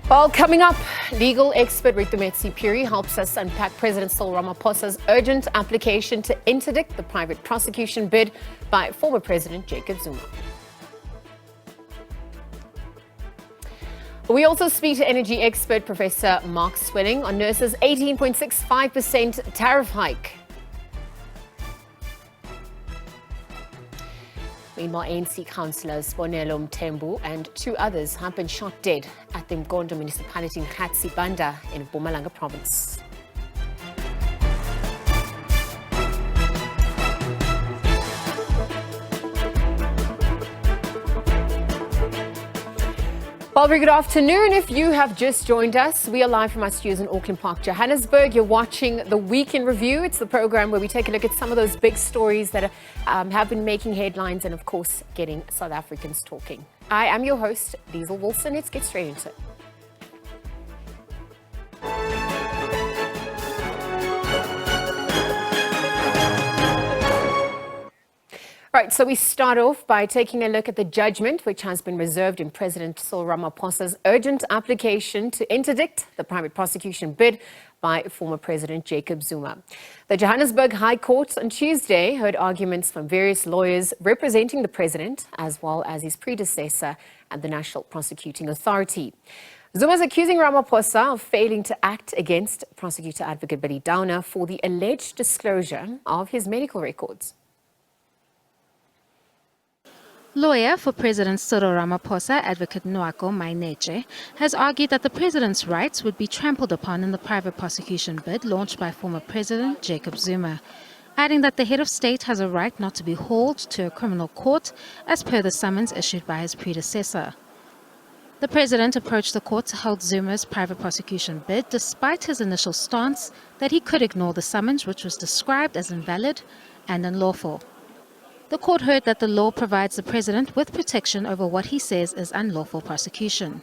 Well, coming up, legal expert Ritumetsi Puri helps us unpack President Cyril Ramaphosa's urgent application to interdict the private prosecution bid by former President Jacob Zuma. We also speak to energy expert Professor Mark Swilling on nurses' 18.65% tariff hike. Meanwhile, ANC councillors Bonelo Mthembu and two others have been shot dead at the Mgondo municipality in Banda in Mpumalanga province. Well, very good afternoon. If you have just joined us, we are live from our studios in Auckland Park, Johannesburg. You're watching the Week in Review. It's the program where we take a look at some of those big stories that have been making headlines and, of course, getting South Africans talking. I am your host, Diesel Wilson. Let's get straight into it. Right, so we start off by taking a look at the judgment which has been reserved in President Cyril Ramaphosa's urgent application to interdict the private prosecution bid by former President Jacob Zuma. The Johannesburg High Court on Tuesday heard arguments from various lawyers representing the president as well as his predecessor and the National Prosecuting Authority. Zuma is accusing Ramaphosa of failing to act against prosecutor advocate Billy Downer for the alleged disclosure of his medical records. Lawyer for President Cyril Ramaphosa, advocate Nwako Maineche, has argued that the president's rights would be trampled upon in the private prosecution bid launched by former President Jacob Zuma, adding that the head of state has a right not to be hauled to a criminal court as per the summons issued by his predecessor. The president approached the court to halt Zuma's private prosecution bid despite his initial stance that he could ignore the summons, which was described as invalid and unlawful. The court heard that the law provides the president with protection over what he says is unlawful prosecution.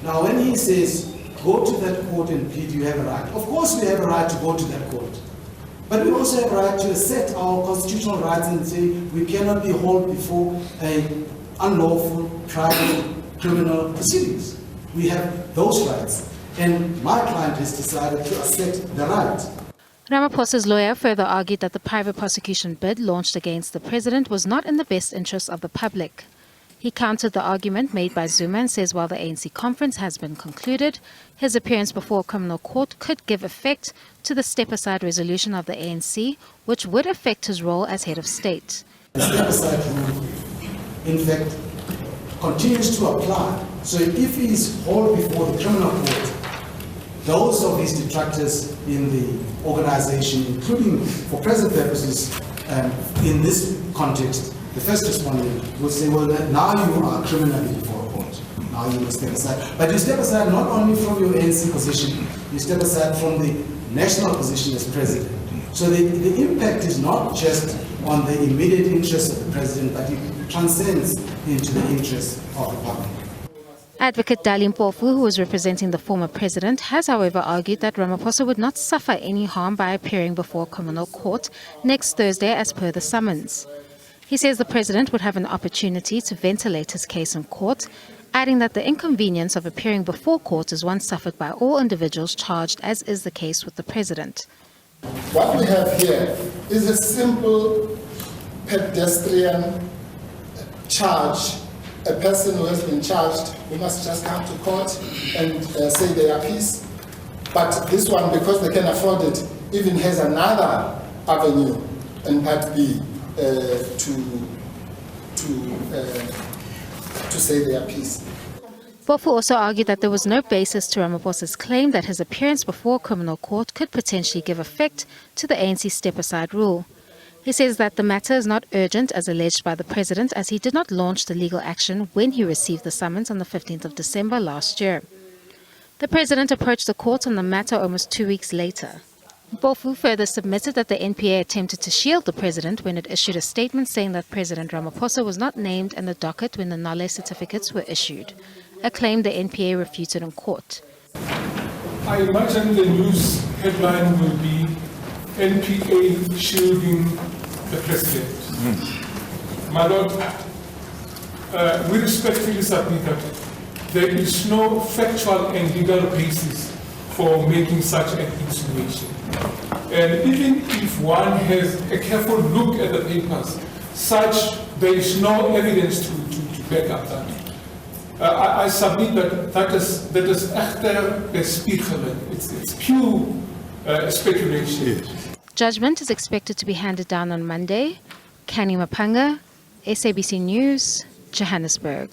Now, when he says, go to that court and plead, you have a right. Of course we have a right to go to that court. But we also have a right to assert our constitutional rights and say we cannot be hauled before an unlawful private criminal proceedings. We have those rights. And my client has decided to assert the right. Ramaphosa's lawyer further argued that the private prosecution bid launched against the president was not in the best interest of the public. He countered the argument made by Zuma and says while the ANC conference has been concluded, his appearance before a criminal court could give effect to the step-aside resolution of the ANC, which would affect his role as head of state. The step-aside rule, in fact, continues to apply. So if he is hauled before the criminal court, those of his detractors in the organization, including for present purposes, in this context, the first respondent will say, well, now you are criminally before a court. Now you must step aside. But you step aside not only from your ANC position, you step aside from the national position as president. So the impact is not just on the immediate interests of the president, but it transcends into the interests of the public. Advocate Dali Mpofu, who is representing the former president, has however argued that Ramaphosa would not suffer any harm by appearing before a criminal court next Thursday as per the summons. He says the president would have an opportunity to ventilate his case in court, adding that the inconvenience of appearing before court is one suffered by all individuals charged, as is the case with the president. What we have here is a simple pedestrian charge. A person who has been charged, who must just come to court and say their piece. But this one, because they can afford it, even has another avenue in Part B to say their piece. Mpofu also argued that there was no basis to Ramaphosa's claim that his appearance before a criminal court could potentially give effect to the ANC step-aside rule. He says that the matter is not urgent as alleged by the president, as he did not launch the legal action when he received the summons on the 15th of December last year. The president approached the court on the matter almost 2 weeks later. Mpofu further submitted that the NPA attempted to shield the president when it issued a statement saying that President Ramaphosa was not named in the docket when the Nale certificates were issued, a claim the NPA refuted in court. I imagine the news headline will be NPA shielding the president. My Lord, we respectfully submit that there is no factual and legal basis for making such an insinuation. And even if one has a careful look at the papers, there is no evidence to back up that. I submit that is echter bespiegeling. It's pure speculation. Yes. Judgment is expected to be handed down on Monday. Kani Mapanga, SABC News, Johannesburg.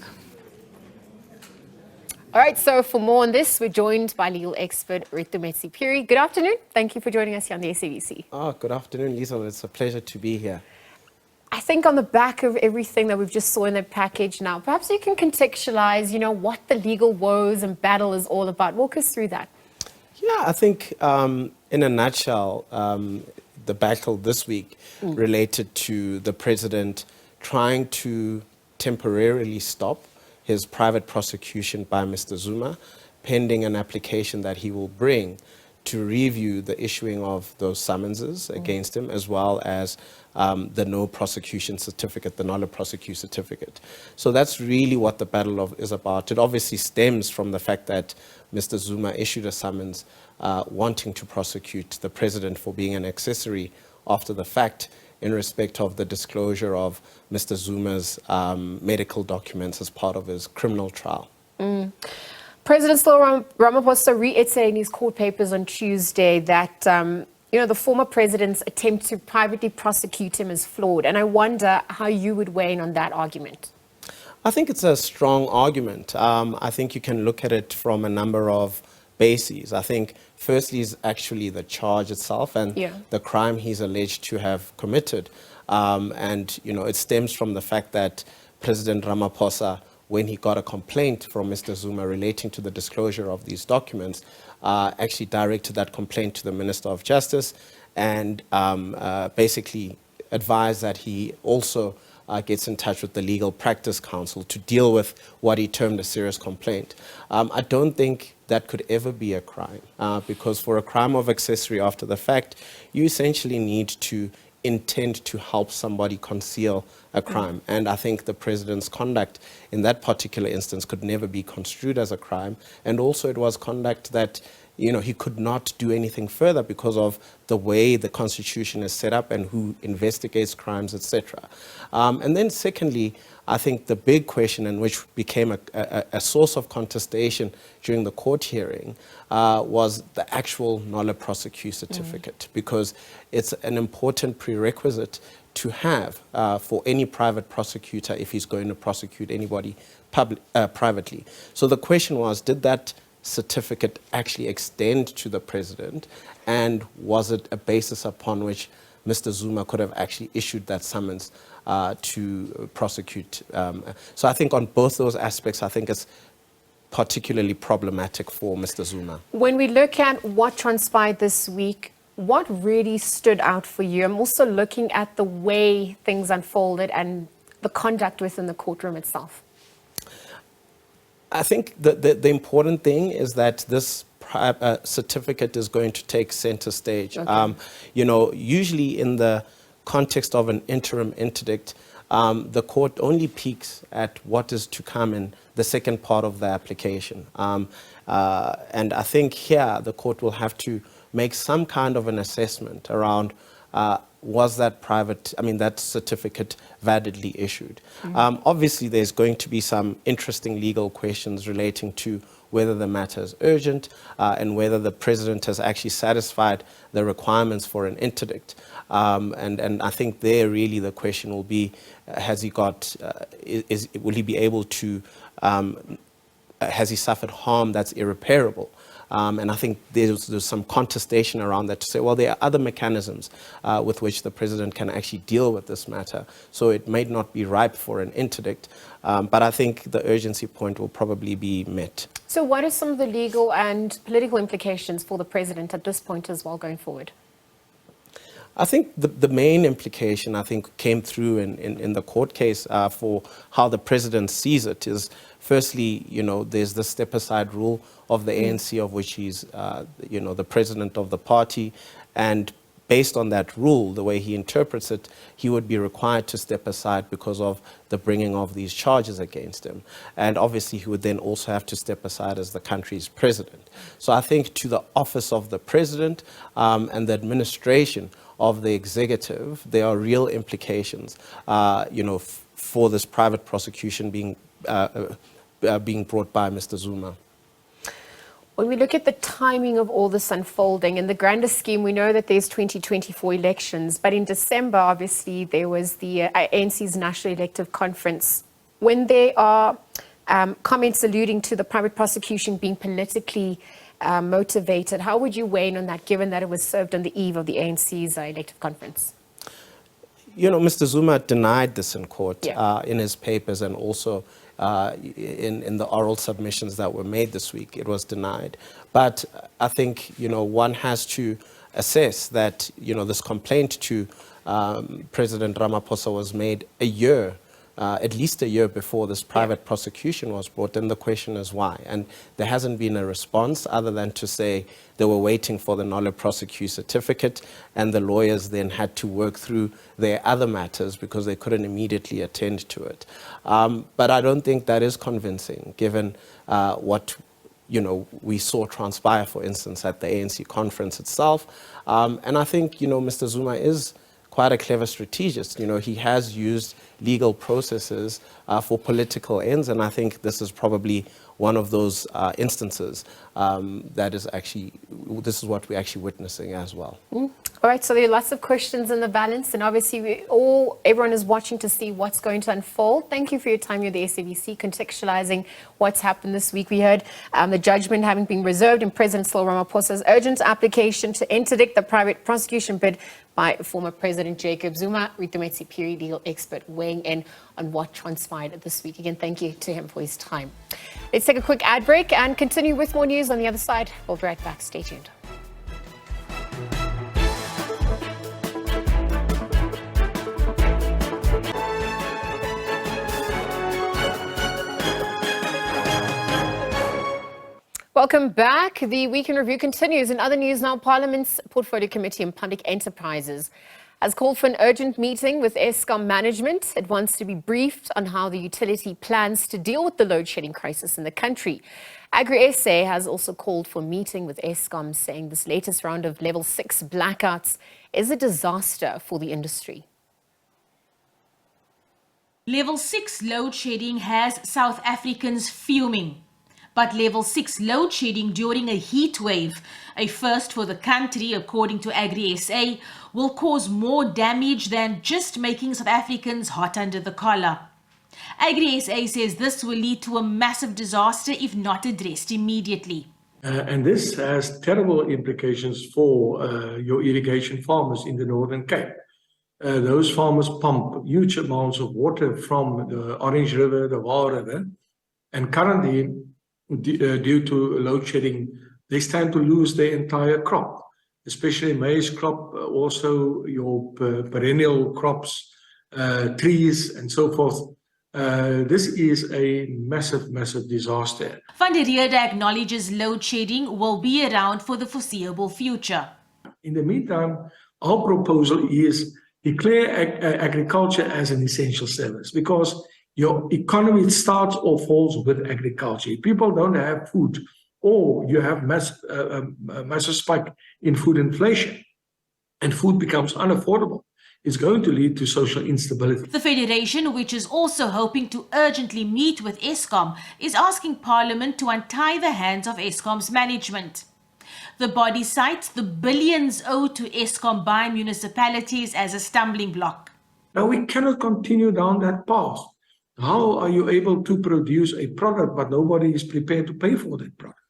All right, so for more on this, we're joined by legal expert Ritumetsi Puri. Good afternoon. Thank you for joining us here on the SABC. Oh, good afternoon, Lisa. It's a pleasure to be here. I think on the back of everything that we've just saw in the package now, perhaps you can contextualize, what the legal woes and battle is all about. Walk us through that. Yeah, I think in a nutshell, the battle this week related to the president trying to temporarily stop his private prosecution by Mr. Zuma, pending an application that he will bring to review the issuing of those summonses against him, as well as the no prosecution certificate, the null prosecute certificate. So that's really what the battle is about. It obviously stems from the fact that Mr. Zuma issued a summons wanting to prosecute the president for being an accessory after the fact in respect of the disclosure of Mr. Zuma's medical documents as part of his criminal trial. President Cyril Ramaphosa reiterated in his court papers on Tuesday that the former president's attempt to privately prosecute him is flawed. And I wonder how you would weigh in on that argument. I think it's a strong argument. I think you can look at it from a number of bases. I think firstly is actually the charge itself and the crime he's alleged to have committed. It stems from the fact that President Ramaphosa, when he got a complaint from Mr. Zuma relating to the disclosure of these documents, actually directed that complaint to the Minister of Justice and basically advised that he also gets in touch with the Legal Practice Council to deal with what he termed a serious complaint. I don't think that could ever be a crime because for a crime of accessory after the fact, you essentially need to intend to help somebody conceal a crime. And I think the president's conduct in that particular instance could never be construed as a crime. And also it was conduct that he could not do anything further because of the way the Constitution is set up and who investigates crimes, etc. And then secondly, I think the big question, and which became a source of contestation during the court hearing, was the actual null prosecute certificate, because it's an important prerequisite to have for any private prosecutor if he's going to prosecute anybody privately. So the question was, did that certificate actually extend to the president, and was it a basis upon which Mr. Zuma could have actually issued that summons to prosecute? So I think on both those aspects, I think it's particularly problematic for Mr. Zuma. When we look at what transpired this week, what really stood out for you? I'm also looking at the way things unfolded and the conduct within the courtroom itself. I think the important thing is that this certificate is going to take center stage. Okay. Usually in the context of an interim interdict, the court only peeks at what is to come in the second part of the application. And I think here the court will have to make some kind of an assessment around was that that certificate validly issued. Obviously, there's going to be some interesting legal questions relating to whether the matter is urgent and whether the president has actually satisfied the requirements for an interdict. And I think there really the question will be, has he got, will he be able to, has he suffered harm that's irreparable? And I think there's some contestation around that to say, well, there are other mechanisms with which the president can actually deal with this matter. So it may not be ripe for an interdict, but I think the urgency point will probably be met. So what are some of the legal and political implications for the president at this point as well going forward? I think the main implication, I think, came through in the court case for how the president sees it is, firstly, there's the step-aside rule of the ANC, of which he's, the president of the party. And based on that rule, the way he interprets it, he would be required to step aside because of the bringing of these charges against him. And obviously, he would then also have to step aside as the country's president. So I think to the office of the president and the administration of the executive, there are real implications, for this private prosecution being brought by Mr. Zuma. When we look at the timing of all this unfolding, in the grander scheme, we know that there's 2024 elections, but in December, obviously, there was the ANC's National Elective Conference. When there are comments alluding to the private prosecution being politically motivated, how would you weigh in on that, given that it was served on the eve of the ANC's elective conference? Mr. Zuma denied this in court in his papers and also in the oral submissions that were made this week. It was denied. But I think, one has to assess that, this complaint to President Ramaphosa was made at least a year before this private prosecution was brought, and the question is why. And there hasn't been a response other than to say they were waiting for the nolle prosequi certificate, and the lawyers then had to work through their other matters because they couldn't immediately attend to it. But I don't think that is convincing, given what we saw transpire, for instance, at the ANC conference itself. And I think, Mr. Zuma is quite a clever strategist. He has used legal processes for political ends, and I think this is probably one of those instances this is what we're actually witnessing as well. All right, so there are lots of questions in the balance, and obviously everyone is watching to see what's going to unfold. Thank you for your time. You're the SABC, contextualizing what's happened this week. We heard the judgment having been reserved in President Cyril Ramaphosa's urgent application to interdict the private prosecution bid by former President Jacob Zuma. Ritumetsi Piri, legal expert, weighing in on what transpired this week. Again, thank you to him for his time. Let's take a quick ad break and continue with more news on the other side. We'll be right back. Stay tuned. Welcome back. The Week in Review continues. In other news now, Parliament's Portfolio Committee on Public Enterprises has called for an urgent meeting with Eskom management. It wants to be briefed on how the utility plans to deal with the load shedding crisis in the country. Agri-SA has also called for a meeting with Eskom, saying this latest round of level 6 blackouts is a disaster for the industry. Level 6 load shedding has South Africans fuming. But level 6 load shedding during a heat wave, a first for the country according to Agri-SA, will cause more damage than just making South Africans hot under the collar. Agri-SA says this will lead to a massive disaster if not addressed immediately. And this has terrible implications for your irrigation farmers in the Northern Cape. Those farmers pump huge amounts of water from the Orange River, the Vaal River, and currently, due to load shedding, they stand to lose their entire crop, especially maize crop, also your perennial crops, trees, and so forth. This is a massive, massive disaster. Van der Riede acknowledges load shedding will be around for the foreseeable future. In the meantime, our proposal is declare agriculture as an essential service, because your economy starts or falls with agriculture. If people don't have food, or you have massive spike in food inflation, and food becomes unaffordable, it's going to lead to social instability. The Federation, which is also hoping to urgently meet with Eskom, is asking Parliament to untie the hands of Eskom's management. The body cites the billions owed to Eskom by municipalities as a stumbling block. Now, we cannot continue down that path. How are you able to produce a product but nobody is prepared to pay for that product?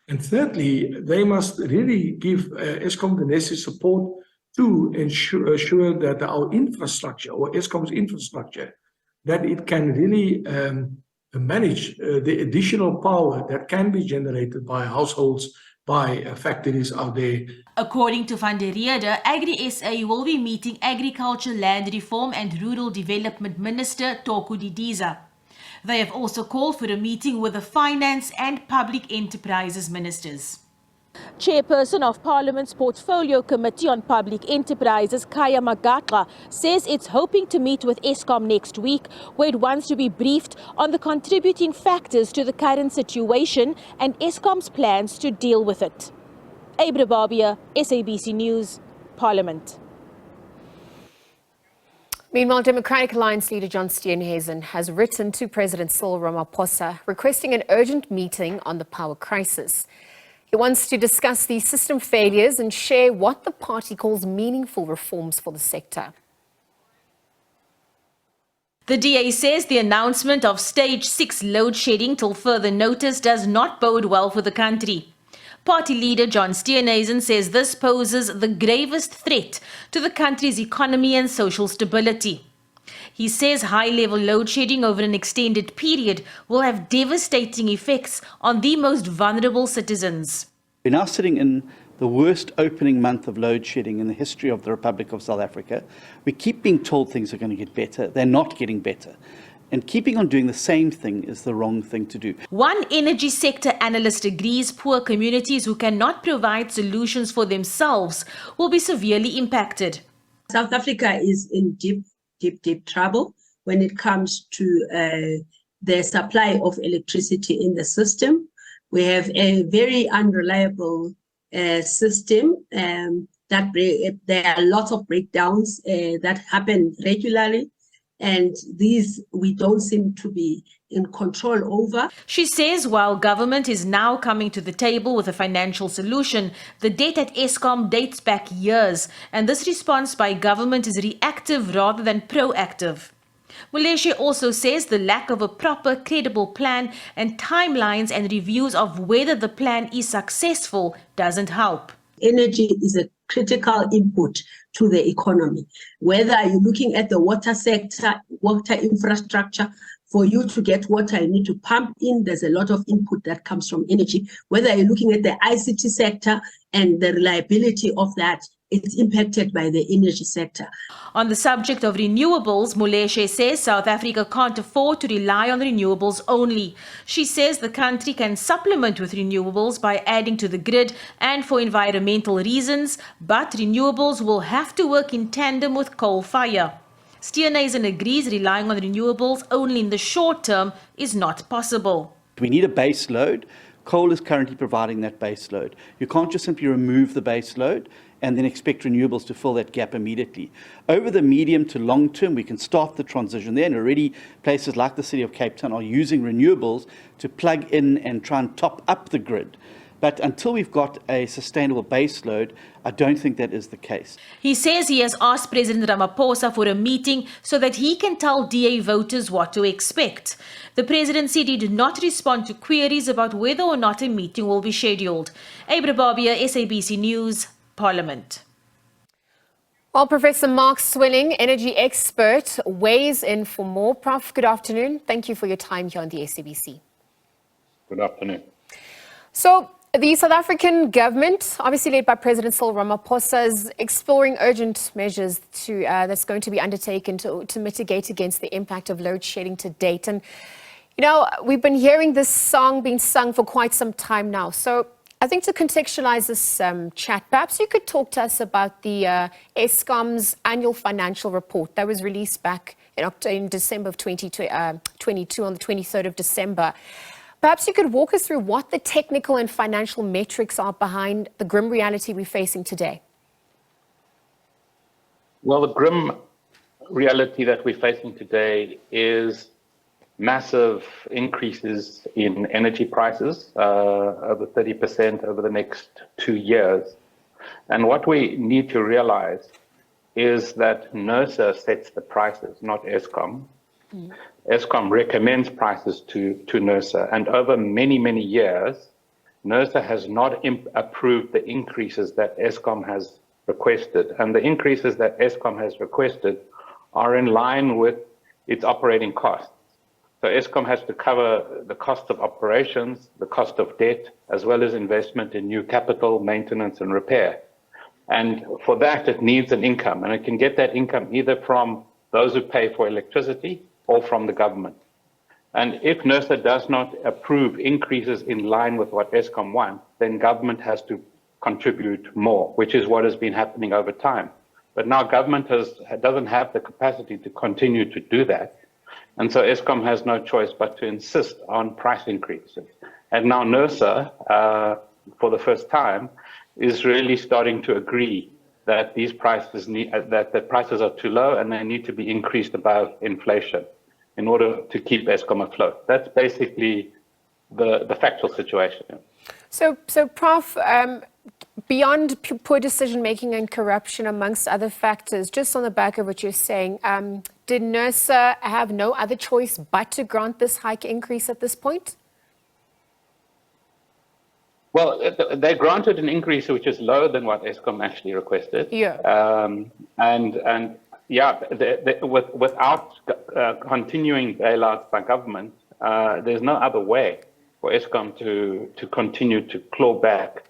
And thirdly, they must really give Eskom the necessary support to ensure that our infrastructure, or Eskom's infrastructure, that it can really manage the additional power that can be generated by households, by factories out there. According to Van der Riede, Agri-SA will be meeting Agriculture, Land Reform and Rural Development Minister Toku Didiza. They have also called for a meeting with the Finance and Public Enterprises Ministers. Chairperson of Parliament's Portfolio Committee on Public Enterprises, Kaya Magatla, says it's hoping to meet with Eskom next week, where it wants to be briefed on the contributing factors to the current situation and Eskom's plans to deal with it. Abra Barbia, SABC News, Parliament. Meanwhile, Democratic Alliance leader John Steenhuisen has written to President Cyril Ramaphosa requesting an urgent meeting on the power crisis. He wants to discuss the system failures and share what the party calls meaningful reforms for the sector. The DA says the announcement of stage 6 load shedding till further notice does not bode well for the country. Party leader John Steenhuisen says this poses the gravest threat to the country's economy and social stability. He says high-level load shedding over an extended period will have devastating effects on the most vulnerable citizens. We're now sitting in the worst opening month of load shedding in the history of the Republic of South Africa. We keep being told things are going to get better. They're not getting better. And keeping on doing the same thing is the wrong thing to do. One energy sector analyst agrees poor communities who cannot provide solutions for themselves will be severely impacted. South Africa is in deep trouble when it comes to the supply of electricity in the system. We have a very unreliable system that there are lots of breakdowns that happen regularly, and these we don't seem to be in control over. She says while government is now coming to the table with a financial solution, the debt at Eskom dates back years, and this response by government is reactive rather than proactive. Malaysia also says the lack of a proper, credible plan and timelines and reviews of whether the plan is successful doesn't help. Energy is a critical input to the economy. Whether you're looking at the water sector, water infrastructure, for you to get water, you need to pump in. There's a lot of input that comes from energy. Whether you're looking at the ICT sector and the reliability of that, it's impacted by the energy sector. On the subject of renewables, Malaysia says South Africa can't afford to rely on renewables only. She says the country can supplement with renewables by adding to the grid and for environmental reasons, but renewables will have to work in tandem with coal fire. Steenhuisen agrees relying on renewables only in the short term is not possible. We need a base load. Coal is currently providing that base load. You can't just simply remove the base load and then expect renewables to fill that gap immediately. Over the medium to long term, we can start the transition there, and already places like the city of Cape Town are using renewables to plug in and try and top up the grid. But until we've got a sustainable base load, I don't think that is the case. He says he has asked President Ramaphosa for a meeting so that he can tell DA voters what to expect. The president said he did not respond to queries about whether or not a meeting will be scheduled. Abra Barbia, SABC News, Parliament. Well, Professor Mark Swilling, energy expert, weighs in for more. Prof, good afternoon. Thank you for your time here on the SABC. Good afternoon. So, the South African government, obviously led by President Cyril Ramaphosa, is exploring urgent measures that's going to be undertaken to mitigate against the impact of load shedding to date. And, you know, we've been hearing this song being sung for quite some time now. So, I think to contextualize this chat, perhaps you could talk to us about the Eskom's annual financial report that was released back in December of 2022, on the 23rd of December. Perhaps you could walk us through what the technical and financial metrics are behind the grim reality we're facing today. Well, the grim reality that we're facing today is massive increases in energy prices, over 30% over the next 2 years. And what we need to realize is that NERSA sets the prices, not Eskom. Eskom recommends prices to NERSA, and over many, many years, NERSA has not approved the increases that Eskom has requested. And the increases that Eskom has requested are in line with its operating costs. So Eskom has to cover the cost of operations, the cost of debt, as well as investment in new capital, maintenance and repair. And for that, it needs an income, and it can get that income either from those who pay for electricity or from the government. And if NERSA does not approve increases in line with what Eskom wants, then government has to contribute more, which is what has been happening over time. But now government doesn't have the capacity to continue to do that. And so Eskom has no choice but to insist on price increases. And now NERSA, for the first time, is really starting to agree that these prices that the prices are too low and they need to be increased above inflation in order to keep Eskom afloat. That's basically the factual situation. So Prof, beyond poor decision-making and corruption, amongst other factors, just on the back of what you're saying, did NERSA have no other choice but to grant this hike increase at this point? Well, they granted an increase which is lower than what Eskom actually requested. Yeah. Without continuing bailouts by government, there's no other way for Eskom to continue to claw back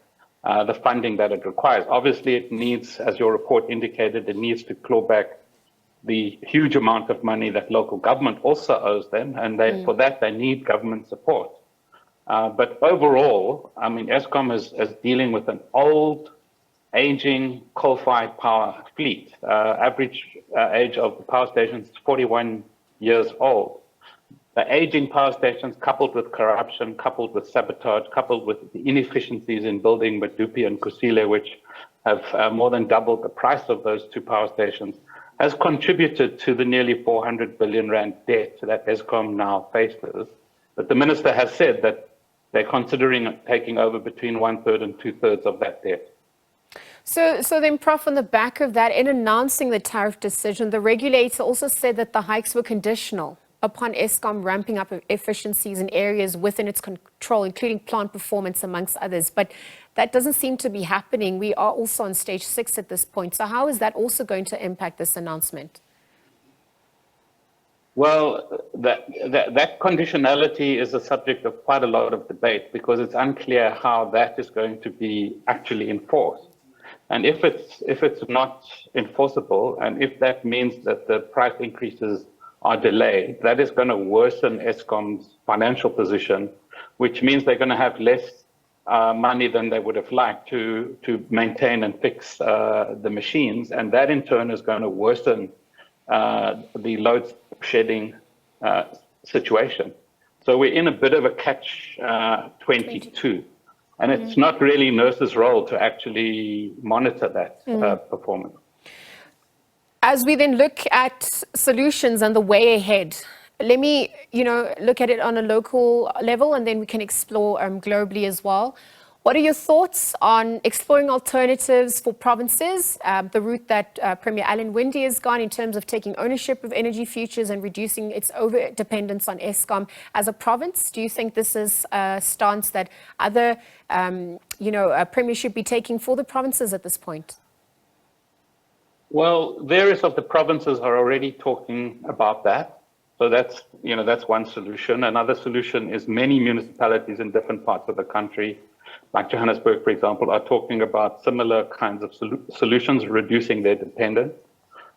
the funding that it requires. Obviously, it needs, as your report indicated, it needs to claw back the huge amount of money that local government also owes them, and for that they need government support. But overall, I mean, Eskom is dealing with an old, aging coal-fired power fleet. Average age of the power stations is 41 years old. The aging power stations, coupled with corruption, coupled with sabotage, coupled with the inefficiencies in building Medupi and Kusile, which have more than doubled the price of those two power stations, has contributed to the nearly 400 billion rand debt that Eskom now faces. But the minister has said that they're considering taking over between 1/3 and 2/3 of that debt. So then, Prof, on the back of that, in announcing the tariff decision, the regulator also said that the hikes were conditional upon Eskom ramping up efficiencies in areas within its control, including plant performance, amongst others. But that doesn't seem to be happening. We are also on stage 6 at this point. So how is that also going to impact this announcement? Well, that conditionality is a subject of quite a lot of debate because it's unclear how that is going to be actually enforced. And if it's not enforceable, and if that means that the price increases are delayed, that is going to worsen Eskom's financial position, which means they're going to have less money than they would have liked to maintain and fix the machines, and that in turn is going to worsen the load shedding situation. So we're in a bit of a catch-22, and it's not really NERSA's role to actually monitor that performance. As we then look at solutions and the way ahead, let me, look at it on a local level, and then we can explore globally as well. What are your thoughts on exploring alternatives for provinces, the route that Premier Alan Winde has gone in terms of taking ownership of energy futures and reducing its over-dependence on Eskom as a province? Do you think this is a stance that other, premiers should be taking for the provinces at this point? Well, various of the provinces are already talking about that. So that's one solution. Another solution is many municipalities in different parts of the country, like Johannesburg, for example, are talking about similar kinds of solutions, reducing their dependence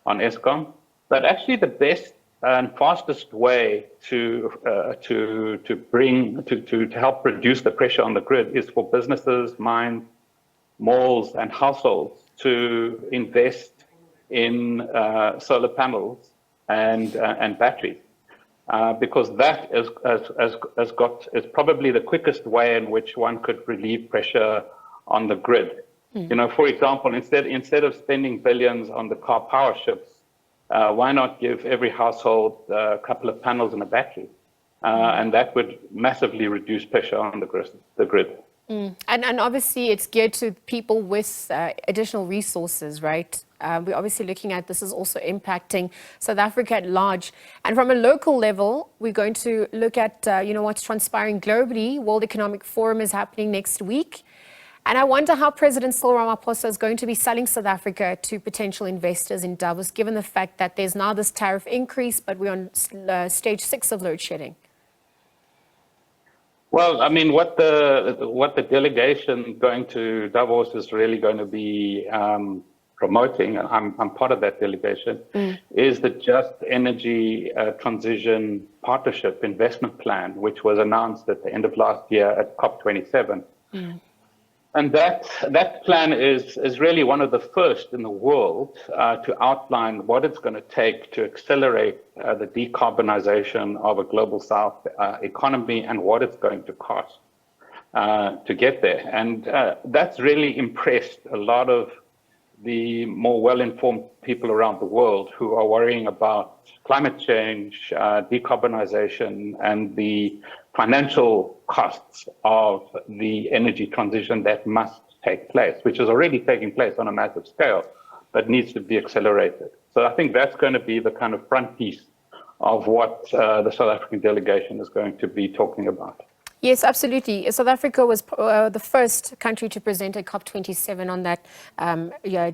on Eskom. But actually the best and fastest way to help reduce the pressure on the grid is for businesses, mines, malls, and households to invest in solar panels and batteries, because that is probably the quickest way in which one could relieve pressure on the grid. For example, instead of spending billions on the car power ships, why not give every household a couple of panels and a battery? And that would massively reduce pressure on the grid. And obviously it's geared to people with additional resources, right? We're obviously looking at this is also impacting South Africa at large. And from a local level, we're going to look at, what's transpiring globally. World Economic Forum is happening next week. And I wonder how President Cyril Ramaphosa is going to be selling South Africa to potential investors in Davos, given the fact that there's now this tariff increase, but we're on stage 6 of load shedding. Well, I mean, what the delegation going to Davos is really going to be promoting, and I'm part of that delegation, is the Just Energy Transition Partnership Investment Plan, which was announced at the end of last year at COP27. And that plan is really one of the first in the world to outline what it's going to take to accelerate the decarbonization of a global South economy and what it's going to cost to get there. And that's really impressed a lot of the more well-informed people around the world who are worrying about climate change, decarbonization, and the financial costs of the energy transition that must take place, which is already taking place on a massive scale, but needs to be accelerated. So I think that's going to be the kind of front piece of what the South African delegation is going to be talking about. Yes, absolutely. South Africa was the first country to present at COP27 on that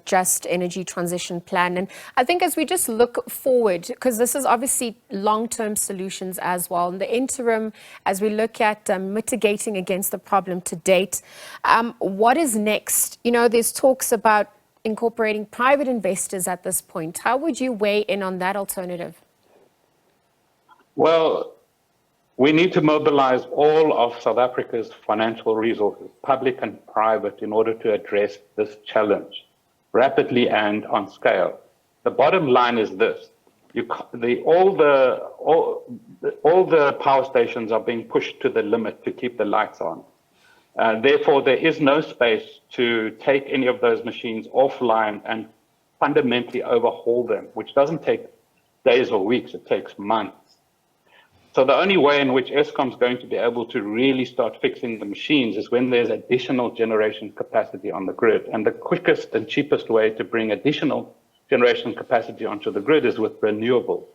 just energy transition plan. And I think as we just look forward, because this is obviously long-term solutions as well, in the interim, as we look at mitigating against the problem to date, what is next? You know, there's talks about incorporating private investors at this point. How would you weigh in on that alternative? Well, we need to mobilize all of South Africa's financial resources, public and private, in order to address this challenge rapidly and on scale. The bottom line is this: all the power stations are being pushed to the limit to keep the lights on. Therefore, there is no space to take any of those machines offline and fundamentally overhaul them, which doesn't take days or weeks; it takes months. So the only way in which Eskom is going to be able to really start fixing the machines is when there's additional generation capacity on the grid. And the quickest and cheapest way to bring additional generation capacity onto the grid is with renewables.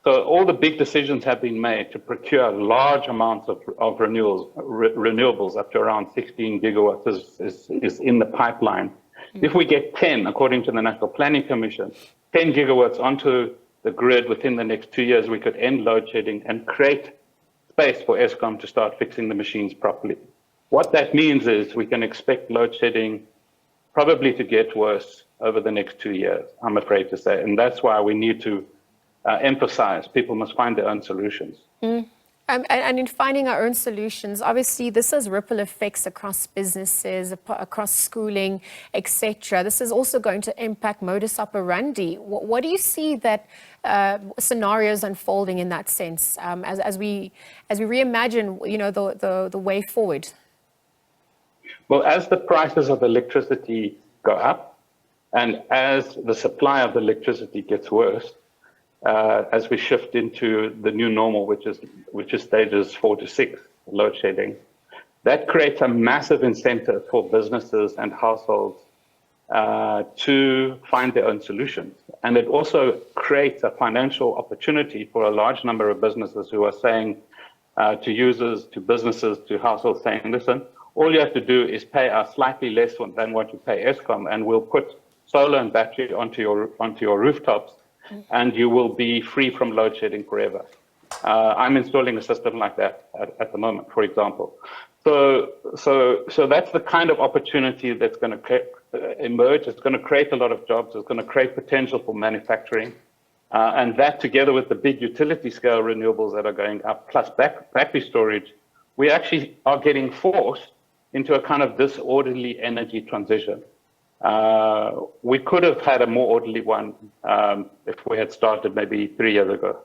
So all the big decisions have been made to procure large amounts of renewables, up to around 16 gigawatts is in the pipeline. If we get 10, according to the National Planning Commission, 10 gigawatts onto the grid within the next 2 years, we could end load shedding and create space for Eskom to start fixing the machines properly. What that means is we can expect load shedding probably to get worse over the next 2 years, I'm afraid to say. And that's why we need to emphasize people must find their own solutions. And in finding our own solutions, obviously this has ripple effects across businesses, across schooling, etc. This is also going to impact modus operandi. What do you see that scenarios unfolding in that sense as we reimagine, you know, the way forward? Well, as the prices of electricity go up, and as the supply of electricity gets worse, as we shift into the new normal, which is stages 4 to 6 load shedding, that creates a massive incentive for businesses and households to find their own solutions. And it also creates a financial opportunity for a large number of businesses who are saying to users, to businesses, to households, saying, listen, all you have to do is pay us slightly less than what you pay Eskom, and we'll put solar and battery onto your rooftops, and you will be free from load shedding forever. I'm installing a system like that at the moment, for example. So that's the kind of opportunity that's going to emerge. It's going to create a lot of jobs. It's going to create potential for manufacturing. And that, together with the big utility scale renewables that are going up, plus battery storage, we actually are getting forced into a kind of disorderly energy transition. We could have had a more orderly one if we had started maybe 3 years ago.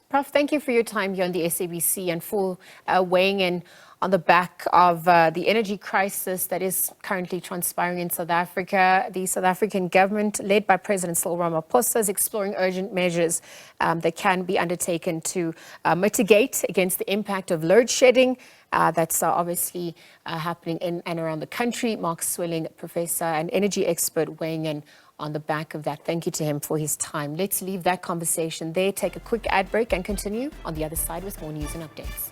Prof, thank you for your time here on the SABC and for weighing in on the back of the energy crisis that is currently transpiring in South Africa. The South African government, led by President Cyril Ramaphosa, is exploring urgent measures that can be undertaken to mitigate against the impact of load shedding. That's obviously happening in and around the country. Mark Swilling, professor and energy expert, weighing in on the back of that. Thank you to him for his time. Let's leave that conversation there, take a quick ad break, and continue on the other side with more news and updates.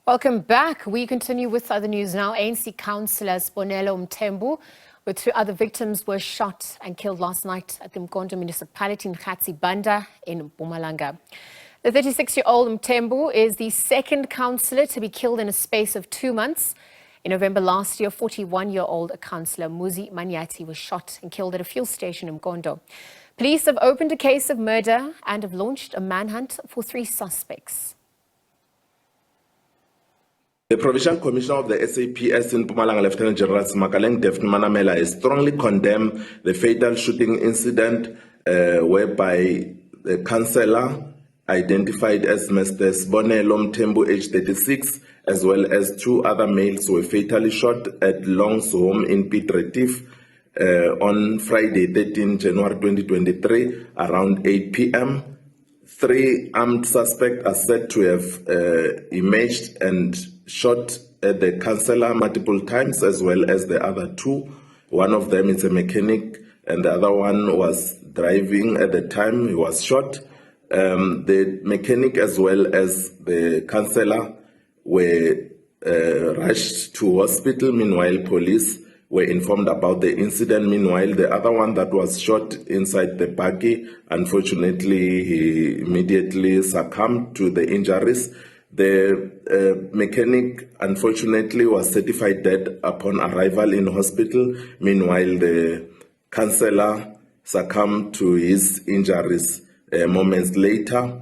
Welcome back. We continue with other news now. ANC councillor Sibonelo Mthembu With 2 other victims were shot and killed last night at the Mkondo municipality in Banda in Mpumalanga. The 36-year-old Mtembu is the second councillor to be killed in a space of 2 months. In November last year, 41-year-old councillor Muzi Manyati was shot and killed at a fuel station in Mkondo. Police have opened a case of murder and have launched a manhunt for 3 suspects. The Provincial Commissioner of the SAPS in Mpumalanga, Lieutenant General Zuma, Daphne Manamela, has strongly condemned the fatal shooting incident whereby the councillor, identified as Mr. Sibonelo Mtembu, age 36, as well as 2 other males were fatally shot at Long's home in Piet Retief on Friday, 13 January 2023, around 8 p.m. 3 armed suspects are said to have emerged and shot at the councillor multiple times, as well as the other 2. One of them is a mechanic, and the other one was driving at the time he was shot. The mechanic as well as the councillor were rushed to hospital. Meanwhile, police were informed about the incident. Meanwhile, the other one that was shot inside the buggy, unfortunately, he immediately succumbed to the injuries. The mechanic, unfortunately, was certified dead upon arrival in hospital. Meanwhile, the councillor succumbed to his injuries. Moments later,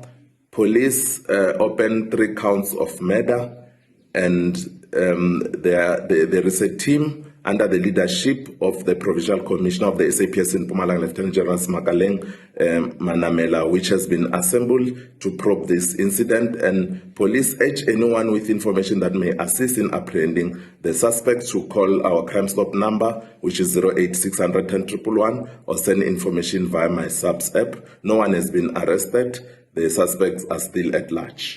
police opened 3 counts of murder, and there is a team under the leadership of the Provincial Commissioner of the SAPS in Mpumalanga, Lieutenant General Zuma Manamela, which has been assembled to probe this incident, and police urge anyone with information that may assist in apprehending the suspects to call our Crime Stop number, which is 08600 10111, or send information via my SABS app. No one has been arrested. The suspects are still at large.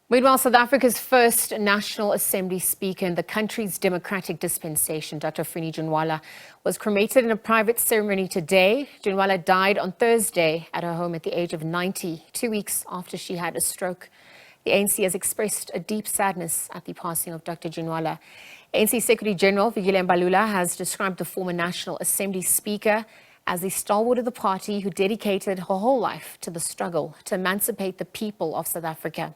Meanwhile, South Africa's first National Assembly Speaker in the country's democratic dispensation, Dr. Frene Ginwala, was cremated in a private ceremony today. Ginwala died on Thursday at her home at the age of 90, 2 weeks after she had a stroke. The ANC has expressed a deep sadness at the passing of Dr. Ginwala. ANC Secretary General Vikile Mbalula has described the former National Assembly Speaker as the stalwart of the party who dedicated her whole life to the struggle to emancipate the people of South Africa.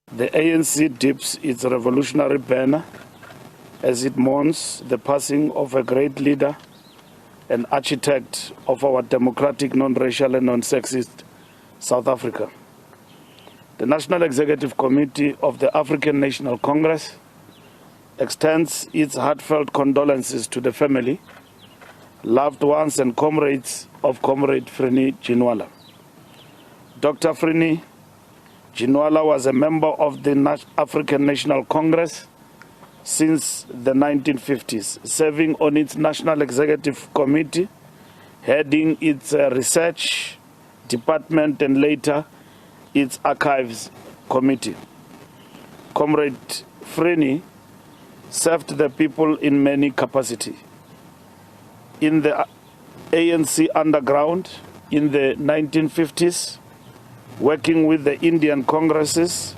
The ANC dips its revolutionary banner as it mourns the passing of a great leader and architect of our democratic, non-racial and non-sexist South Africa. The National Executive Committee of the African National Congress extends its heartfelt condolences to the family, loved ones and comrades of Comrade Frene Ginwala. Dr. Frene Ginwala was a member of the African National Congress since the 1950s, serving on its National Executive Committee, heading its research department and later its archives committee. Comrade Frene served the people in many capacities. In the ANC underground in the 1950s, working with the Indian Congresses,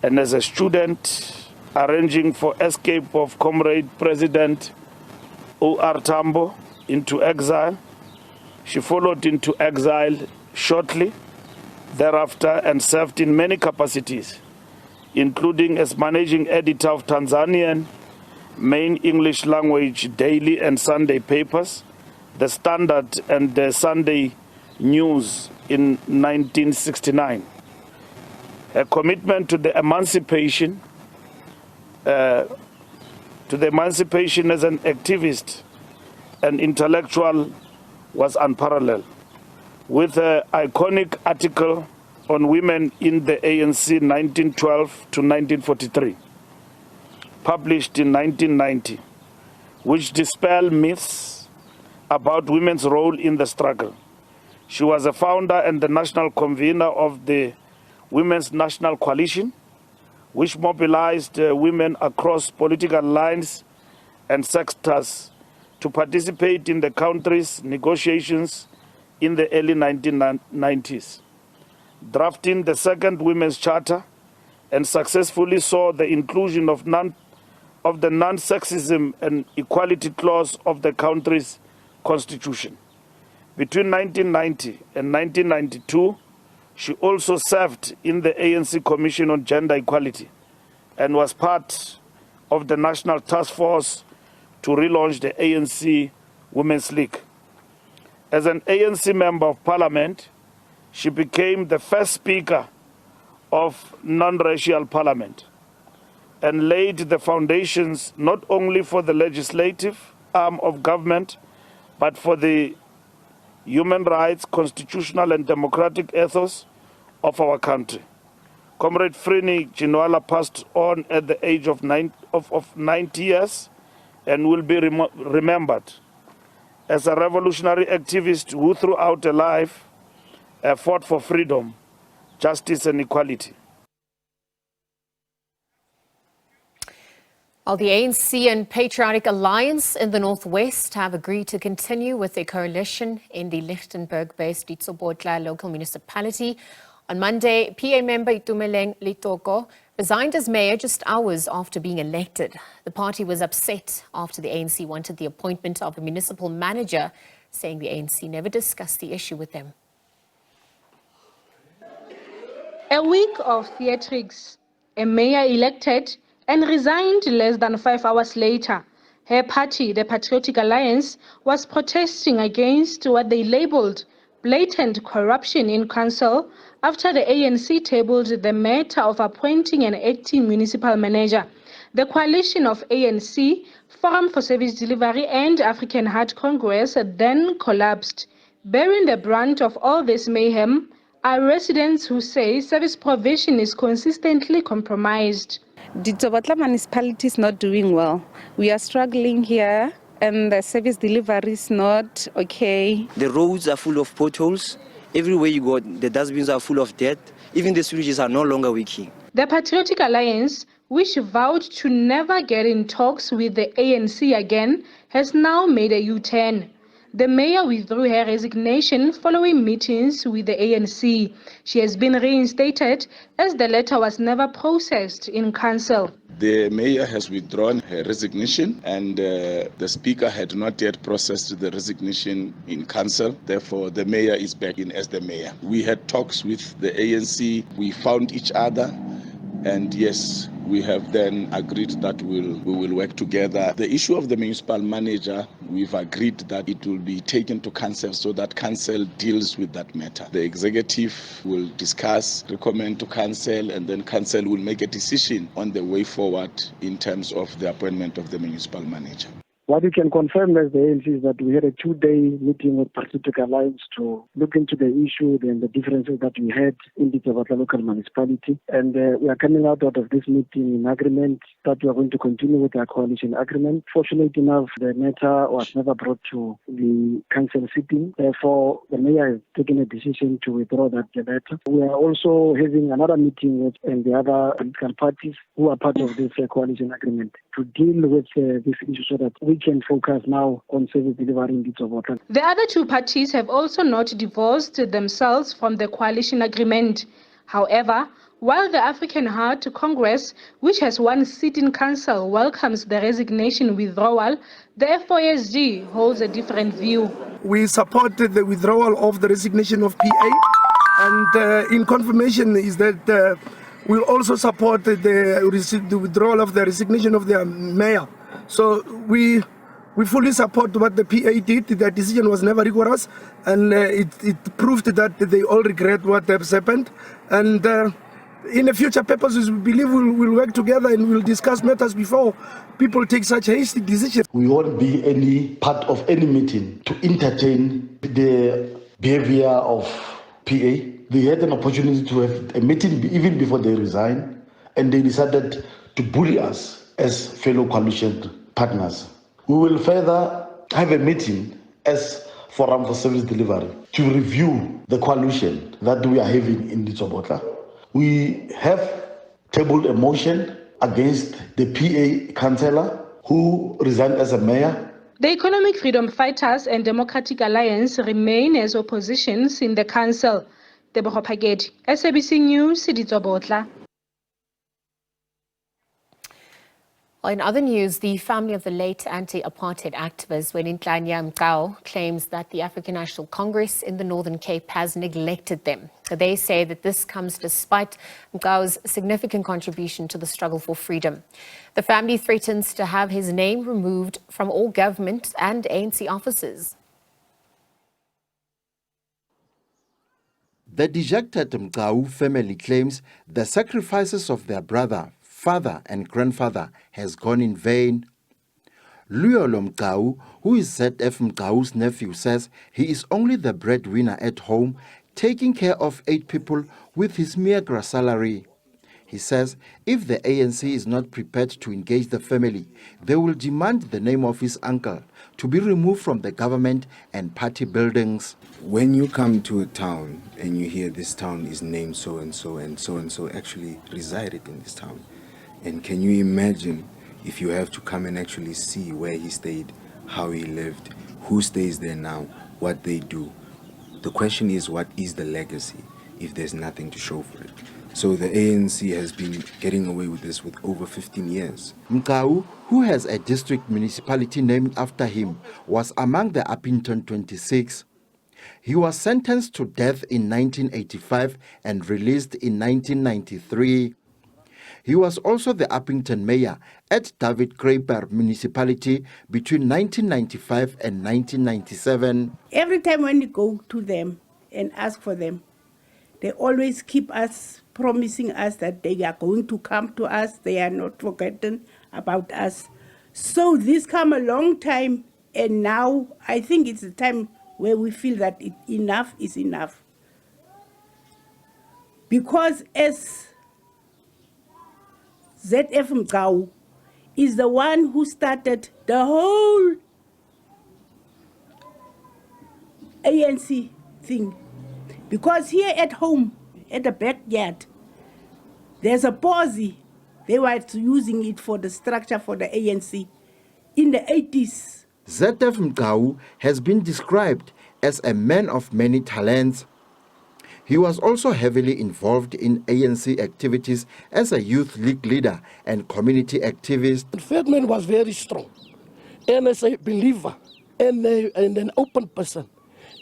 and as a student, arranging for escape of Comrade President O.R. Tambo into exile. She followed into exile shortly thereafter and served in many capacities, including as managing editor of Tanzanian main English language daily and Sunday papers, The Standard and the Sunday News in 1969. Her commitment to the emancipation as an activist and intellectual was unparalleled. With her iconic article on women in the ANC 1912 to 1943, published in 1990, which dispelled myths about women's role in the struggle. She was a founder and the national convener of the Women's National Coalition, which mobilized women across political lines and sectors to participate in the country's negotiations in the early 1990s, drafting the second Women's Charter and successfully saw the inclusion of of the non-sexism and equality clause of the country's constitution. Between 1990 and 1992, she also served in the ANC Commission on Gender Equality and was part of the National Task Force to relaunch the ANC Women's League. As an ANC Member of Parliament, she became the first Speaker of non-racial Parliament and laid the foundations not only for the legislative arm of government, but for the human rights, constitutional and democratic ethos of our country. Comrade Frene Ginwala passed on at the age of 90 years and will be remembered as a revolutionary activist who throughout her life fought for freedom, justice and equality. Well, the ANC and Patriotic Alliance in the Northwest have agreed to continue with their coalition in the Lichtenburg-based Ditsobotla local municipality. On Monday, PA member Itumeleng Litoko resigned as mayor just hours after being elected. The party was upset after the ANC wanted the appointment of a municipal manager, saying the ANC never discussed the issue with them. A week of theatrics, a mayor elected and resigned less than 5 hours later. Her party, the Patriotic Alliance, was protesting against what they labeled blatant corruption in council after the ANC tabled the matter of appointing an acting municipal manager. The coalition of ANC, Forum for Service Delivery and African Heart Congress then collapsed. Bearing the brunt of all this mayhem are residents who say service provision is consistently compromised. Ditsobotla municipality is not doing well. We are struggling here and the service delivery is not okay. The roads are full of potholes. Everywhere you go, the dustbins are full of dirt. Even the switches are no longer working. The Patriotic Alliance, which vowed to never get in talks with the ANC again, has now made a U-turn. The mayor withdrew her resignation following meetings with the ANC. She has been reinstated as the letter was never processed in council. The mayor has withdrawn her resignation and the speaker had not yet processed the resignation in council. Therefore, the mayor is back in as the mayor. We had talks with the ANC. We found each other. And yes, we have then agreed that we will work together. The issue of the municipal manager, we've agreed that it will be taken to council so that council deals with that matter. The executive will discuss, recommend to council, and then council will make a decision on the way forward in terms of the appointment of the municipal manager. What we can confirm as the ANC is that we had a 2-day meeting with Patriotic Alliance to look into the issue and the differences that we had in the Ditsobotla local municipality. And we are coming out of this meeting in agreement that we are going to continue with our coalition agreement. Fortunately enough, the matter was never brought to the council sitting. Therefore, the mayor has taken a decision to withdraw that matter. We are also having another meeting with the other political parties who are part of this coalition agreement to deal with this issue so that we can focus now on service delivery in Ditsobotla. The other two parties have also not divorced themselves from the coalition agreement. However, while the African Heart Congress, which has one seat in council, welcomes the resignation withdrawal, the FOSG holds a different view. We supported the withdrawal of the resignation of PA, and in confirmation is that we'll also support the withdrawal of the resignation of the mayor. So we fully support what the PA did. The decision was never rigorous, and it proved that they all regret what has happened. And in the future purposes, we believe we'll work together and we'll discuss matters before people take such hasty decisions. We won't be any part of any meeting to entertain the behavior of PA. They had an opportunity to have a meeting even before they resigned, and they decided to bully us as fellow coalition partners. We will further have a meeting as Forum for Service Delivery to review the coalition that we are having in Ditsobotla. We have tabled a motion against the PA councillor who resigned as a mayor. The Economic Freedom Fighters and Democratic Alliance remain as oppositions in the council. Tebogo Phakedi, SABC News, Ditsobotla. Well, in other news, the family of the late anti-apartheid activist Wintlanya Mqau claims that the African National Congress in the Northern Cape has neglected them. They say that this comes despite Mqau's significant contribution to the struggle for freedom. The family threatens to have his name removed from all government and ANC offices. The dejected Mqau family claims the sacrifices of their brother, father and grandfather has gone in vain. Luyolo Mqau, who is ZF Mqau's nephew, says he is only the breadwinner at home, taking care of 8 people with his meager salary. He says if the ANC is not prepared to engage the family, they will demand the name of his uncle to be removed from the government and party buildings. When you come to a town and you hear this town is named so-and-so and so-and-so actually resided in this town, and can you imagine if you have to come and actually see where he stayed, how he lived, who stays there now, what they do? The question is, what is the legacy if there's nothing to show for it? So the ANC has been getting away with this with over 15 years. Mqau, who has a district municipality named after him, was among the Appington 26. He was sentenced to death in 1985 and released in 1993. He was also the Appington mayor at David Kruiper municipality between 1995 and 1997. Every time when we go to them and ask for them, they always keep us promising us that they are going to come to us. They are not forgotten about us. So this come a long time, and now I think it's the time where we feel that enough is enough. Because as ZF Mqau is the one who started the whole ANC thing. Because here at home, at the backyard, there's a posse. They were using it for the structure for the ANC in the 80s. ZF Mqau has been described as a man of many talents. He was also heavily involved in ANC activities as a youth league leader and community activist. Ferdman was very strong and as a believer and an open person.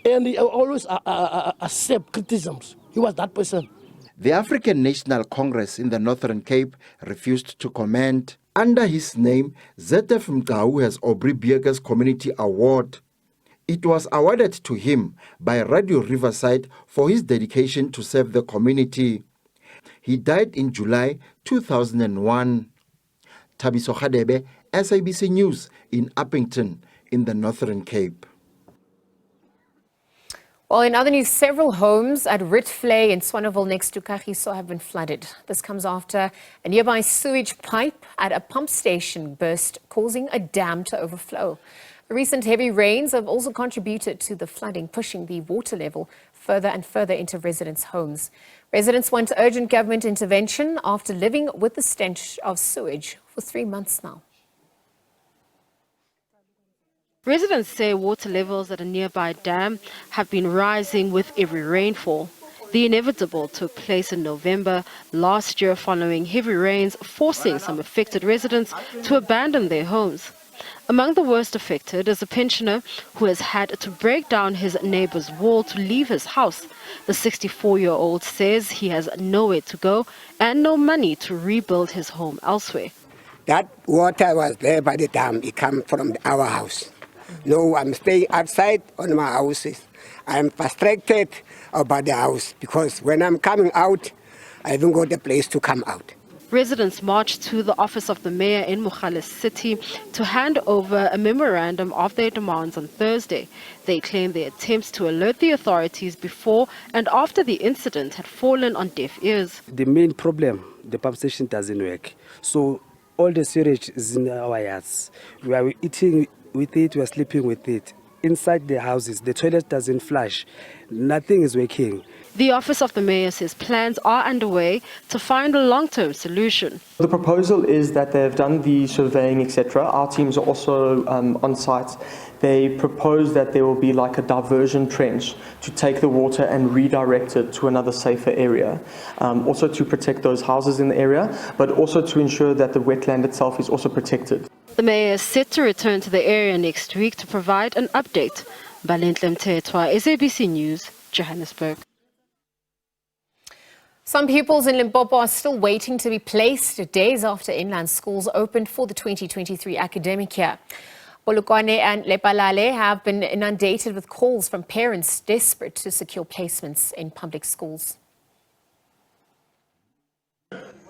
And he always accept criticisms. He was that person. The African National Congress in the Northern Cape refused to comment. Under his name, ZF Mqau has Aubrey Bierger's Community Award. It was awarded to him by Radio Riverside for his dedication to serve the community. He died in July 2001. Thabiso Khadebe, SABC News in Appington in the Northern Cape. Well, in other news, several homes at Ritvlei in Swaneville next to Kagiso have been flooded. This comes after a nearby sewage pipe at a pump station burst, causing a dam to overflow. The recent heavy rains have also contributed to the flooding, pushing the water level further and further into residents' homes. Residents want urgent government intervention after living with the stench of sewage for 3 months now. Residents say water levels at a nearby dam have been rising with every rainfall. The inevitable took place in November last year following heavy rains, forcing some affected residents to abandon their homes. Among the worst affected is a pensioner who has had to break down his neighbor's wall to leave his house. The 64-year-old says he has nowhere to go and no money to rebuild his home elsewhere. That water was there by the dam. It came from our house. No, I'm staying outside on my houses. I'm frustrated about the house because when I'm coming out, I haven't got a place to come out. Residents marched to the office of the mayor in Mogale City to hand over a memorandum of their demands on Thursday. They claim their attempts to alert the authorities before and after the incident had fallen on deaf ears. The main problem, the pump station doesn't work. So all the sewage is in our yards. We are eating with it, we are sleeping with it. inside the houses, the toilet doesn't flush. Nothing is working. The office of the mayor says plans are underway to find a long-term solution. The proposal is that they've done the surveying, etc. Our teams are also on site. They propose that there will be like a diversion trench to take the water and redirect it to another safer area. Also to protect those houses in the area, but also to ensure that the wetland itself is also protected. The mayor is set to return to the area next week to provide an update. Balentle Mthethwa, SABC News, Johannesburg. Some pupils in Limpopo are still waiting to be placed days after inland schools opened for the 2023 academic year. Polokwane and Lepalale have been inundated with calls from parents desperate to secure placements in public schools.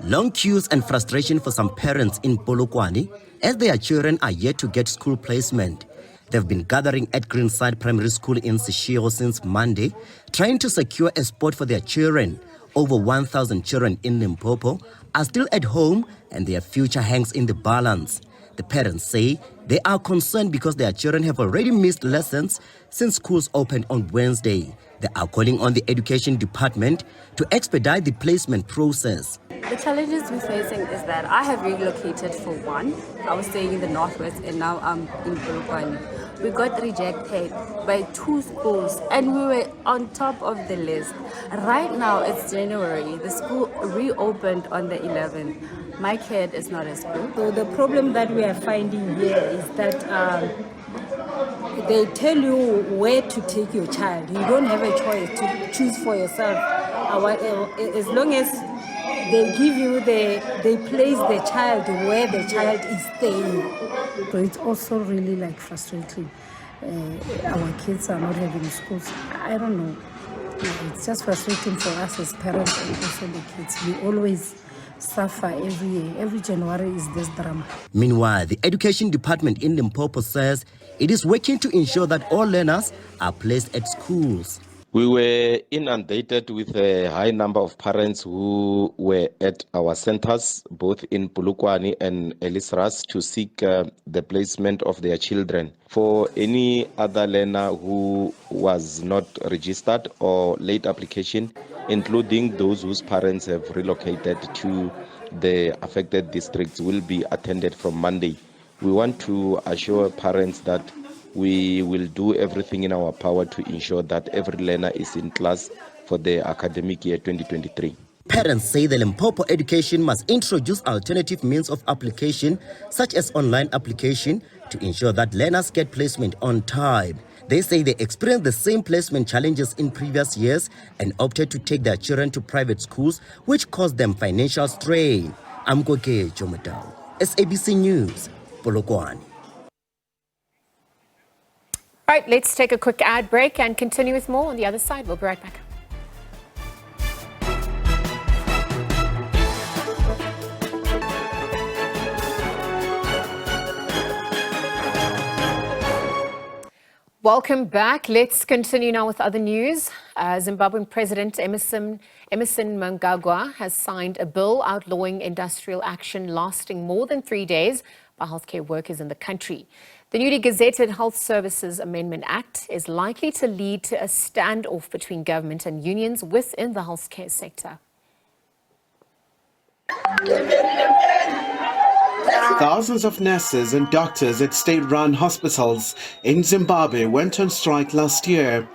Long queues and frustration for some parents in Polokwane as their children are yet to get school placement. They've been gathering at Greenside Primary School in Seshego since Monday, trying to secure a spot for their children. Over 1,000 children in Limpopo are still at home and their future hangs in the balance. The parents say they are concerned because their children have already missed lessons since schools opened on Wednesday. They are calling on the education department to expedite the placement process. The challenges we're facing is that I have relocated for one. I was staying in the northwest and now I'm in Polokwane. We got rejected by 2 schools and we were on top of the list. Right now it's January. The school reopened on the 11th. My kid is not at school. So the problem that we are finding here is that they tell you where to take your child. You don't have a choice to choose for yourself. As long as they give you they place the child where the child is staying. So it's also really like frustrating. Our kids are not having schools. I don't know. It's just frustrating for us as parents and also the kids. We always suffer every year. Every January is this drama. Meanwhile, the education department in Limpopo says it is working to ensure that all learners are placed at schools. We were inundated with a high number of parents who were at our centers, both in Polokwane and Elisras, to seek the placement of their children. For any other learner who was not registered or late application, including those whose parents have relocated to the affected districts, will be attended from Monday. We want to assure parents that we will do everything in our power to ensure that every learner is in class for the academic year 2023. Parents say the Limpopo education must introduce alternative means of application, such as online application, to ensure that learners get placement on time. They say they experienced the same placement challenges in previous years and opted to take their children to private schools, which caused them financial strain. I'm Goke Jomadao, SABC News, Polokwane. All right, let's take a quick ad break and continue with more on the other side. We'll be right back. Welcome back. Let's continue now with other news. Zimbabwean President Emerson Mnangagwa has signed a bill outlawing industrial action lasting more than 3 days by healthcare workers in the country. The newly gazetted Health Services Amendment Act is likely to lead to a standoff between government and unions within the healthcare sector. Thousands of nurses and doctors at state-run hospitals in Zimbabwe went on strike last year,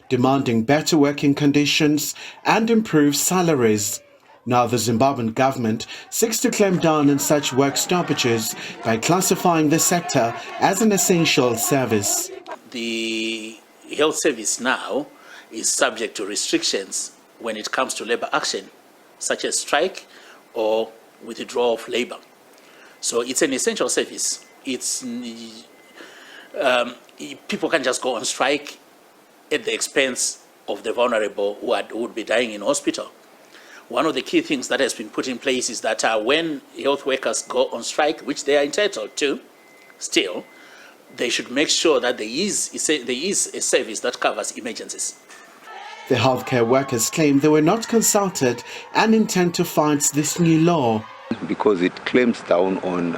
demanding better working conditions and improved salaries. Now the Zimbabwean government seeks to clamp down on such work stoppages by classifying the sector as an essential service. The health service now is subject to restrictions when it comes to labor action, such as strike or withdrawal of labor. So it's an essential service. It's people can just go on strike at the expense of the vulnerable who would be dying in hospital. One of the key things that has been put in place is that when health workers go on strike, which they are entitled to, still, they should make sure that there is a service that covers emergencies. The healthcare workers claim they were not consulted and intend to fight this new law. Because it clamps down on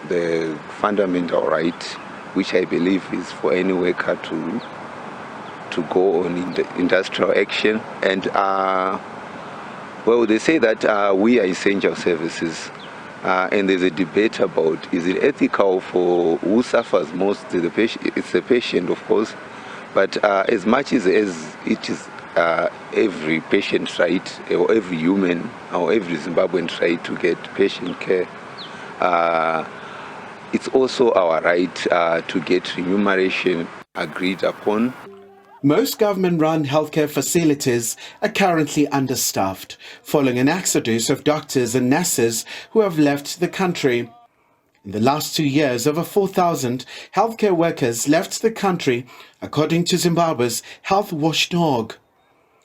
the fundamental right, which I believe is for any worker to go on in the industrial action. And well, they say that we are essential services, and there's a debate about is it ethical for who suffers most? It's the patient, of course, but as much as it is every patient's right, or every human, or every Zimbabwean's right to get patient care, it's also our right to get remuneration agreed upon. Most government-run healthcare facilities are currently understaffed, following an exodus of doctors and nurses who have left the country. In the last 2 years, over 4,000 healthcare workers left the country, according to Zimbabwe's health watchdog.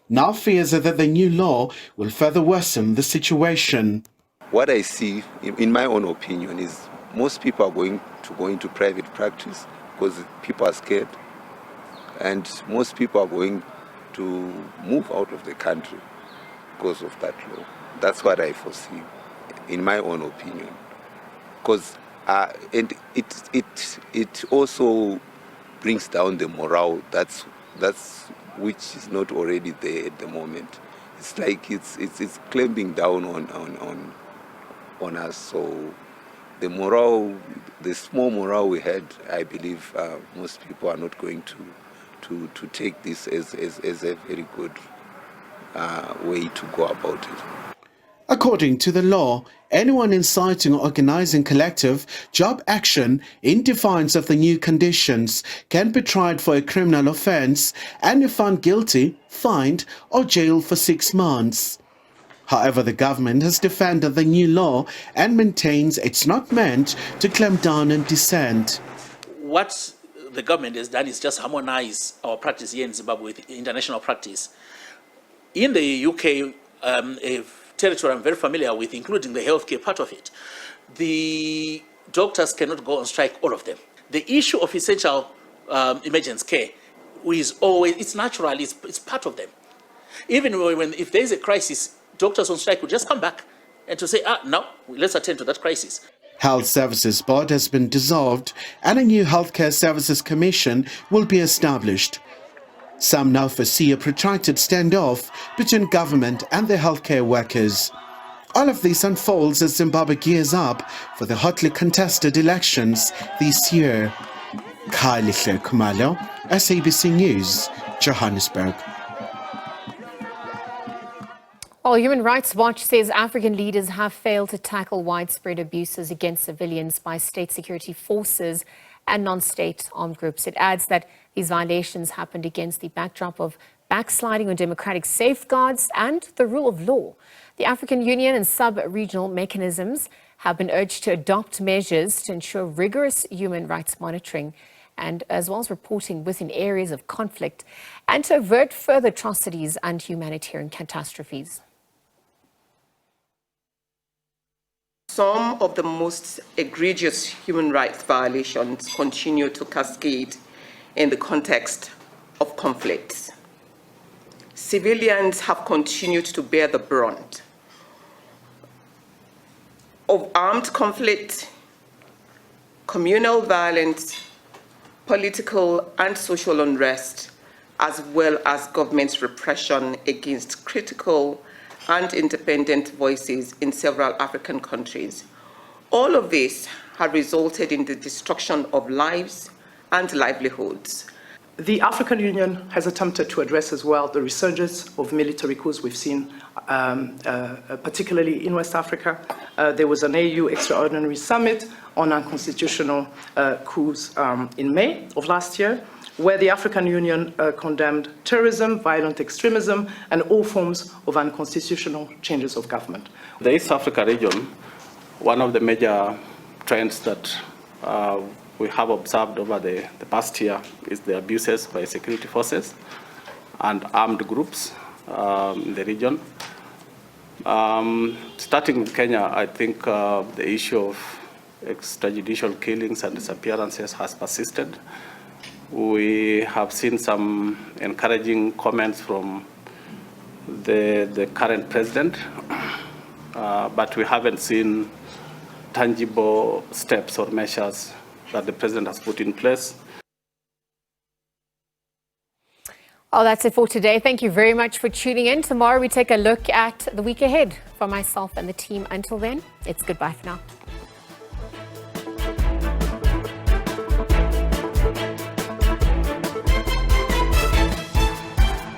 Now fears are that the new law will further worsen the situation. What I see, in my own opinion, is most people are going to go into private practice because people are scared. And most people are going to move out of the country because of that law. That's what I foresee, in my own opinion. Because and it also brings down the morale. That's which is not already there at the moment. It's like it's clamping down on us. So the morale, the small morale we had, I believe most people are not going to take this as a very good way to go about it. According to the law, anyone inciting or organizing collective job action in defiance of the new conditions can be tried for a criminal offense and, if found guilty, fined or jailed for 6 months. However, the government has defended the new law and maintains it's not meant to clamp down on dissent. What the government has done is just harmonize our practice here in Zimbabwe with international practice. In the UK, a territory I'm very familiar with, including the healthcare part of it, the doctors cannot go on strike, all of them. The issue of essential emergency care is always, it's natural, it's part of them. Even if there is a crisis, doctors on strike will just come back and to say, now let's attend to that crisis. Health Services Board has been dissolved and a new Healthcare Services Commission will be established. Some now foresee a protracted standoff between government and the healthcare workers. All of this unfolds as Zimbabwe gears up for the hotly contested elections this year. Khalihle Khumalo, SABC News, Johannesburg. Well, Human Rights Watch says African leaders have failed to tackle widespread abuses against civilians by state security forces and non-state armed groups. It adds that these violations happened against the backdrop of backsliding on democratic safeguards and the rule of law. The African Union and sub-regional mechanisms have been urged to adopt measures to ensure rigorous human rights monitoring and as well as reporting within areas of conflict and to avert further atrocities and humanitarian catastrophes. Some of the most egregious human rights violations continue to cascade in the context of conflicts. Civilians have continued to bear the brunt of armed conflict, communal violence, political and social unrest, as well as government repression against critical and independent voices in several African countries. All of this has resulted in the destruction of lives and livelihoods. The African Union has attempted to address as well the resurgence of military coups we've seen, particularly in West Africa. There was an AU Extraordinary Summit on unconstitutional coups in May of last year, where the African Union condemned terrorism, violent extremism, and all forms of unconstitutional changes of government. The East Africa region, one of the major trends that we have observed over the past year is the abuses by security forces and armed groups in the region. Starting with Kenya, I think the issue of extrajudicial killings and disappearances has persisted. We have seen some encouraging comments from the current president, but we haven't seen tangible steps or measures that the president has put in place. Oh, that's it for today. Thank you very much for tuning in. Tomorrow we take a look at the week ahead. For myself and the team, until then, it's goodbye for now.